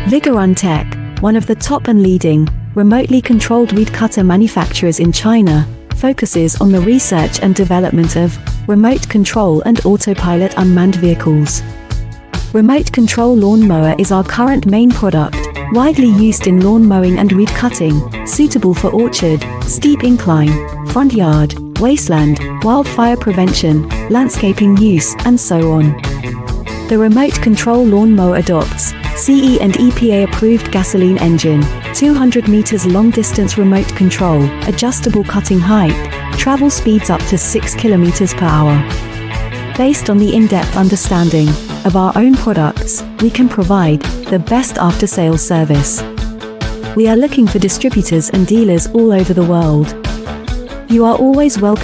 Vigorun Tech, one of the top and leading, remotely controlled weed cutter manufacturers in China, focuses on the research and development of remote control and autopilot unmanned vehicles. Remote control lawn mower is our current main product, widely used in lawn mowing and weed cutting, suitable for orchard, steep incline, front yard, wasteland, wildfire prevention, landscaping use, and so on. The remote control lawn mower adopts CE and EPA approved gasoline engine, 200 meters long distance remote control, adjustable cutting height, travel speeds up to 6 kilometers per hour. Based on the in-depth understanding of our own products, we can provide the best after-sales service. We are looking for distributors and dealers all over the world. You are always welcome